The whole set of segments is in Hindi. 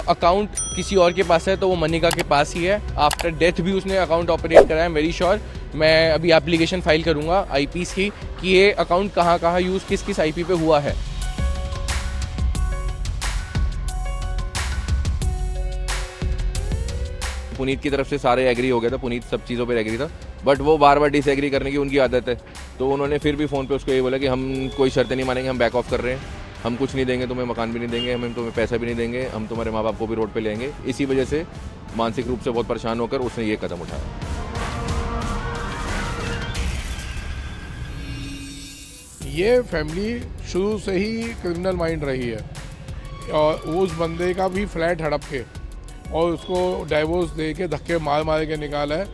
अकाउंट किसी और के पास है तो वो मनिका के पास ही है। आफ्टर डेथ भी उसने अकाउंट ऑपरेट करा है, वेरी श्योर। मैं अभी एप्लीकेशन फाइल करूँगा आईपीस की कि ये अकाउंट कहाँ कहाँ यूज़ किस किस आईपी पे हुआ है। पुनीत की तरफ से सारे एग्री हो गया था, पुनीत सब चीज़ों पे एग्री था, बट वो बार बार डिसएग्री करने की उनकी आदत है। तो उन्होंने फिर भी फ़ोन पे उसको ये बोला कि हम कोई शर्तें नहीं मानेंगे, हम बैक ऑफ कर रहे हैं, हम कुछ नहीं देंगे तुम्हें, मकान भी नहीं देंगे, हम तुम्हें पैसा भी नहीं देंगे, हम तुम्हारे माँ बाप को भी रोड पे लेंगे। इसी वजह से मानसिक रूप से बहुत परेशान होकर उसने ये कदम उठाया। ये फैमिली शुरू से ही क्रिमिनल माइंड रही है और उस बंदे का भी फ्लैट हड़प के और उसको डाइवोर्स दे के धक्के मार मार के निकाला है।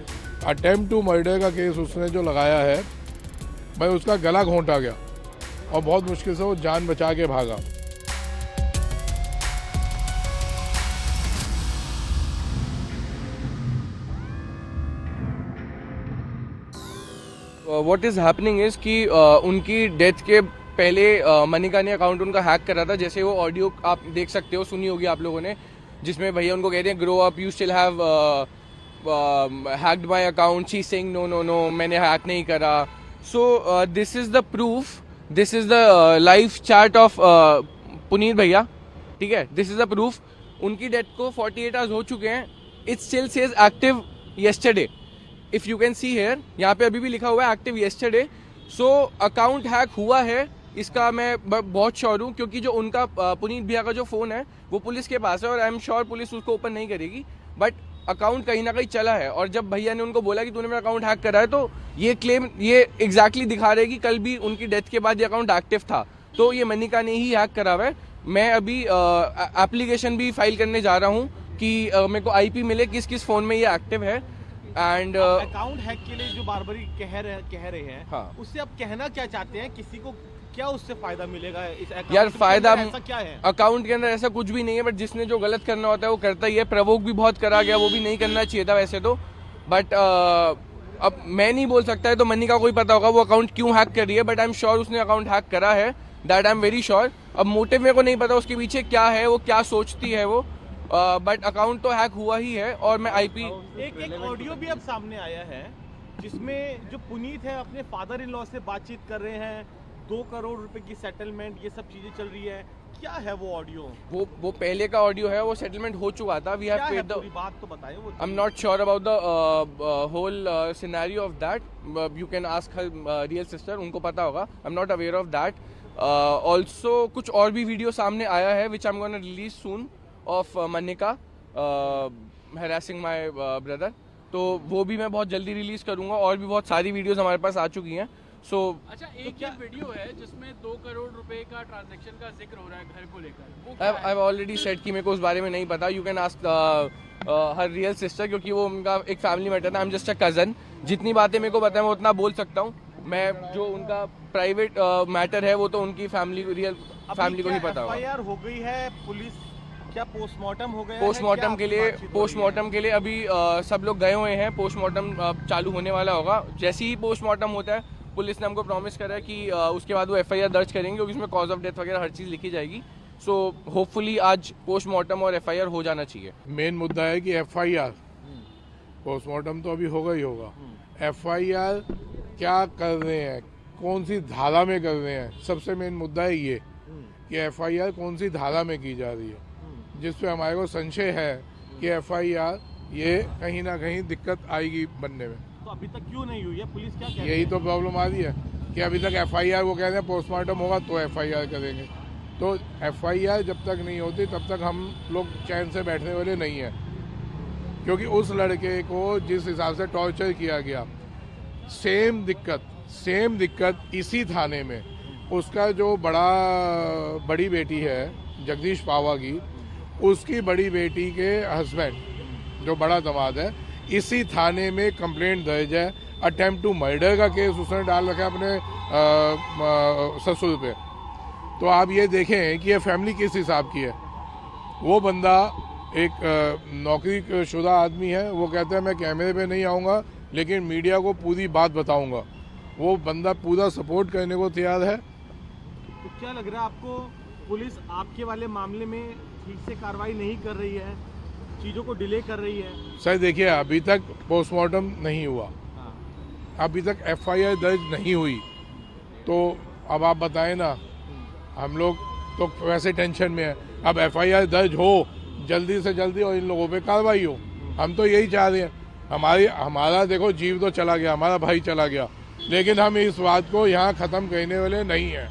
अटेम्प्ट टू मर्डर का केस उसने जो लगाया है, भाई उसका गला घोंटा गया और बहुत मुश्किल से वो जान बचा के भागा। व्हाट इज़ हैपनिंग इज़ कि उनकी डेथ के पहले मनिका ने अकाउंट उनका हैक करा था। जैसे वो ऑडियो आप देख सकते हो, सुनी होगी आप लोगों ने, जिसमें भैया उनको कहते हैं grow up, you still have hacked my account. She saying no no no, मैंने हैक नहीं करा। So this is the proof, this is the live chat of Puneet भैया, ठीक है। This is the proof. उनकी डेथ को 48 आवर्स हो चुके हैं, it still says active yesterday. If you can see here, यहाँ पे अभी भी लिखा हुआ है active yesterday. So account hack हुआ है, इसका मैं बहुत श्योर हूँ, क्योंकि जो उनका पुनीत भैया का जो फ़ोन है वो पुलिस के पास है और आई एम श्योर पुलिस उसको ओपन नहीं करेगी, बट अकाउंट कहीं ना कहीं चला है। और जब भैया ने उनको बोला कि तूने मेरा अकाउंट हैक करा है, तो ये क्लेम ये एग्जैक्टली दिखा रहे कि कल भी उनकी डेथ के बाद ये अकाउंट एक्टिव था, तो ये मनिका ने ही हैक करा हुआ है। मैं अभी एप्लीकेशन भी फाइल करने जा रहा हूँ कि मेरे को आईपी मिले किस किस फ़ोन में ये एक्टिव है। एंड अकाउंट हैक के लिए जो बार बार कह रहे हैं, हाँ। उससे आप कहना क्या चाहते हैं? किसी को क्या उससे फायदा मिलेगा? इस अकाउंट यार फायदा ऐसा क्या है? अकाउंट के अंदर ऐसा कुछ भी नहीं है, बट जिसने जो गलत करना होता है वो करता ही है। प्रवोक भी बहुत करा गया, वो भी नहीं करना चाहिए था वैसे तो, बट अब मैं नहीं बोल सकता है, तो मनिका को ही पता होगा वो अकाउंट क्यों हैक कर रही है, बट आई एम श्योर उसने अकाउंट हैक करा है, that I am very sure. अब मोटिव मेरे को नहीं पता उसके पीछे क्या है, वो क्या सोचती है वो, बट अकाउंट तो हैक हुआ ही है। और मैं आईपी एक ऑडियो भी अब सामने आया है जिसमें जो पुनीत है अपने फादर इन लॉ से बातचीत कर रहे हैं, 2 करोड़ रुपए की सेटलमेंट, ये सब चीजें चल रही है। क्या है वो ऑडियो? वो पहले का ऑडियो है, वो सेटलमेंट हो चुका था। वी हैव पेड द, पूरी बात तो बताएं वो। I am not sure about the whole scenario of that, you can ask her real sister, उनको पता होगा। I am not aware of that. Also कुछ और भी वीडियो सामने आया है which I am gonna release soon of Manika harassing my brother, तो वो भी मैं बहुत जल्दी रिलीज करूंगा। और भी बहुत सारी वीडियोस हमारे पास आ चुकी हैं। सो अच्छा, एक ये वीडियो है जिसमें 2 करोड़ रुपए का ट्रांजैक्शन का जिक्र हो रहा है घर को लेकर, आई ऑलरेडी सेड कि मेरे को उस बारे में नहीं पता। You can ask her real sister, क्योंकि वो उनका एक फैमिली मैटर था। I am just a cousin. जितनी बातें मेरे को पता है मैं उतना बोल सकता हूँ। मैं जो उनका प्राइवेट मैटर है वो तो उनकी फैमिली, रियल फैमिली को ही पता होगा। एफआईआर हो गई है, पुलिस क्या पोस्टमार्टम हो गया है? पोस्टमार्टम के लिए बातचीत हो रही है? अभी सब लोग गए हुए हैं। पोस्टमार्टम चालू होने वाला होगा। जैसे ही पोस्टमार्टम होता है, पुलिस ने हमको प्रॉमिस करा है कि उसके बाद वो एफआईआर दर्ज करेंगे, क्योंकि उसमें कॉज ऑफ डेथ वगैरह हर चीज़ लिखी जाएगी। सो होपफुली आज पोस्टमार्टम और एफआईआर हो जाना चाहिए। मेन मुद्दा है कि एफआईआर, पोस्टमार्टम तो अभी होगा ही होगा। एफआईआर क्या कर रहे हैं, कौन सी धारा में कर रहे हैं, सबसे मेन मुद्दा है ये कि एफआईआर कौन सी धारा में की जा रही है, जिस पे हमारे को संशय है कि एफआईआर ये कहीं ना कहीं दिक्कत आएगी बनने में। तो अभी तक क्यों नहीं हुई है? पुलिस क्या कहती है? यही तो प्रॉब्लम आ रही है कि अभी तक एफआईआर, वो कह रहे हैं पोस्टमार्टम होगा तो एफआईआर करेंगे। तो एफआईआर जब तक नहीं होती तब तक हम लोग चैन से बैठने वाले नहीं हैं, क्योंकि उस लड़के को जिस हिसाब से टॉर्चर किया गया, सेम दिक्कत इसी थाने में उसका जो बड़ी बेटी है जगदीश पावा की, उसकी बड़ी बेटी के हस्बैंड जो बड़ा दामाद है, इसी थाने में कंप्लेंट दर्ज है। अटेम्प्ट टू मर्डर का केस उसने डाल रखा है अपने ससुर पे। तो आप ये देखें कि ये फैमिली किस हिसाब की है। वो बंदा एक नौकरी शुदा आदमी है, वो कहता है मैं कैमरे पे नहीं आऊँगा लेकिन मीडिया को पूरी बात बताऊँगा। वो बंदा पूरा सपोर्ट करने को तैयार है। तो क्या लग रहा है आपको, पुलिस आपके वाले मामले में ठीक से कार्रवाई नहीं कर रही है, चीज़ों को डिले कर रही है। सर देखिए, अभी तक पोस्टमार्टम नहीं हुआ, हाँ। अभी तक एफआईआर दर्ज नहीं हुई, तो अब आप बताएं ना, हम लोग तो वैसे टेंशन में है। अब एफआईआर दर्ज हो जल्दी से जल्दी और इन लोगों पे कार्रवाई हो, हम तो यही चाह रहे हैं। हमारा देखो जीव तो चला गया, हमारा भाई चला गया, लेकिन हम इस बात को यहाँ ख़त्म करने वाले नहीं हैं।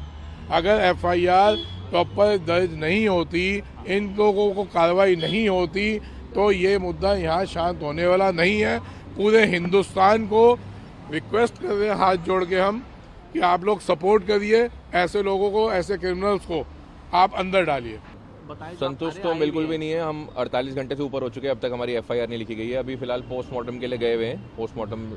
अगर एफआईआर प्रॉपर दर्ज नहीं होती, इन लोगों को कार्रवाई नहीं होती, तो ये मुद्दा यहाँ शांत होने वाला नहीं है। पूरे हिंदुस्तान को रिक्वेस्ट कर रहे हैं हाथ जोड़ के हम कि आप लोग सपोर्ट करिए, ऐसे लोगों को, ऐसे क्रिमिनल्स को आप अंदर डालिए। बताएं संतुष्ट तो बिल्कुल भी नहीं है। हम 48 घंटे से ऊपर हो चुके हैं, अब तक हमारी एफआईआर नहीं लिखी गई है। अभी फिलहाल पोस्टमार्टम के लिए गए हुए हैं। पोस्टमार्टम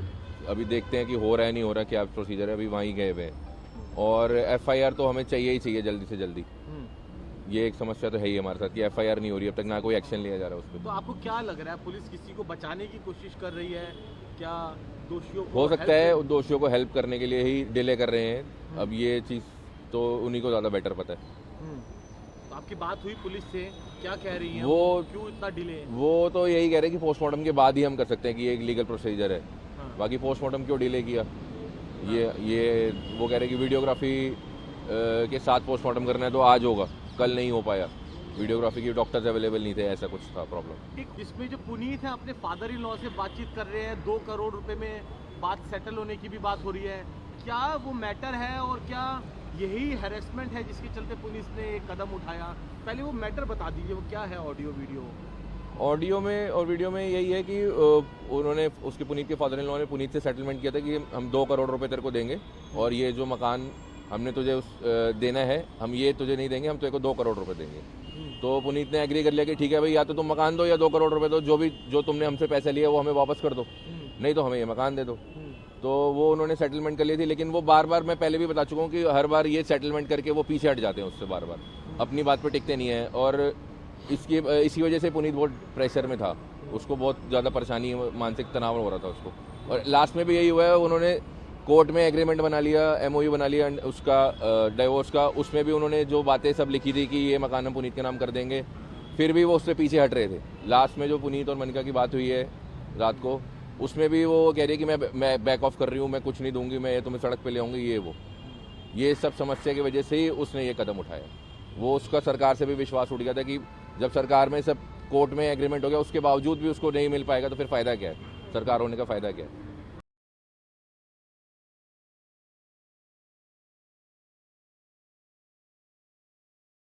अभी देखते हैं कि हो रहा है नहीं हो रहा, क्या प्रोसीजर है, अभी वहीं गए हुए हैं। और एफआईआर तो हमें चाहिए ही चाहिए जल्दी से जल्दी। ये एक समस्या तो है ही हमारे साथ कि एफआईआर नहीं हो रही, अब तक ना कोई एक्शन लिया जा रहा है उस पर। तो आपको क्या लग रहा है, पुलिस किसी को बचाने की कोशिश कर रही है क्या? दोषियों को हो सकता help है दोषियों को हेल्प करने के लिए ही डिले कर रहे हैं। अब ये चीज़ तो उन्हीं को ज़्यादा बेटर पता है। तो आपकी बात हुई पुलिस से, क्या कह रही है वो क्यों इतना डिले? वो तो यही कह रहे हैं कि पोस्टमार्टम के बाद ही हम कर सकते हैं कि ये एक लीगल प्रोसीजर है। हाँ। बाकी पोस्टमार्टम क्यों डिले किया, ये वो कह रहे हैं कि वीडियोग्राफी के साथ पोस्टमार्टम करना है तो आज होगा, कल नहीं हो पाया। वीडियोग्राफी की डॉक्टर्स अवेलेबल नहीं थे, ऐसा कुछ था प्रॉब्लम। इसमें जो पुनीत है अपने फादर इन लॉ से बातचीत कर रहे हैं, 2 करोड़ रुपए में बात सेटल होने की भी बात हो रही है, क्या वो मैटर है और क्या यही हैरेसमेंट है जिसके चलते पुलिस ने एक कदम उठाया? पहले वो मैटर बता दीजिए, वो क्या है ऑडियो वीडियो? ऑडियो में और वीडियो में यही है कि उन्होंने उसके पुनीत के फादर इन लॉ ने पुनीत से सेटलमेंट किया था कि हम 2 करोड़ रुपए तेरे को देंगे और ये जो मकान हमने तुझे देना है, हम ये तुझे नहीं देंगे, हम तेरे को 2 करोड़ रुपए देंगे। तो पुनीत ने एग्री कर लिया कि ठीक है भाई, या तो तुम मकान दो या 2 करोड़ रुपए दो, जो तुमने हमसे पैसे लिए वो हमें वापस कर दो, नहीं तो हमें ये मकान दे दो। तो वो उन्होंने सेटलमेंट कर ली थी, लेकिन वो बार बार, मैं पहले भी बता चुका हूँ कि हर बार ये सेटलमेंट करके वो पीछे हट जाते हैं उससे, बार बार अपनी बात पे टिकते नहीं है। और इसी वजह से पुनीत बहुत प्रेशर में था, उसको बहुत ज़्यादा परेशानी, मानसिक तनाव हो रहा था उसको। और लास्ट में भी यही हुआ है, उन्होंने कोर्ट में एग्रीमेंट बना लिया, एमओयू बना लिया उसका डिवोर्स का। उसमें भी उन्होंने जो बातें सब लिखी थी कि ये मकान हम पुनीत के नाम कर देंगे, फिर भी वो उससे पीछे हट रहे थे। लास्ट में जो पुनीत और मनिका की बात हुई है रात को, उसमें भी वो कह रही है कि मैं बैक ऑफ कर रही हूँ, मैं कुछ नहीं दूंगी, मैं तुम्हें सड़क पे ले आऊँगी, ये सब समस्या की वजह से ही उसने ये कदम उठाया। वो उसका सरकार से भी विश्वास उठ गया था कि जब सरकार में सब कोर्ट में एग्रीमेंट हो गया, उसके बावजूद भी उसको नहीं मिल पाएगा तो फिर फ़ायदा क्या है, सरकार होने का फ़ायदा क्या है।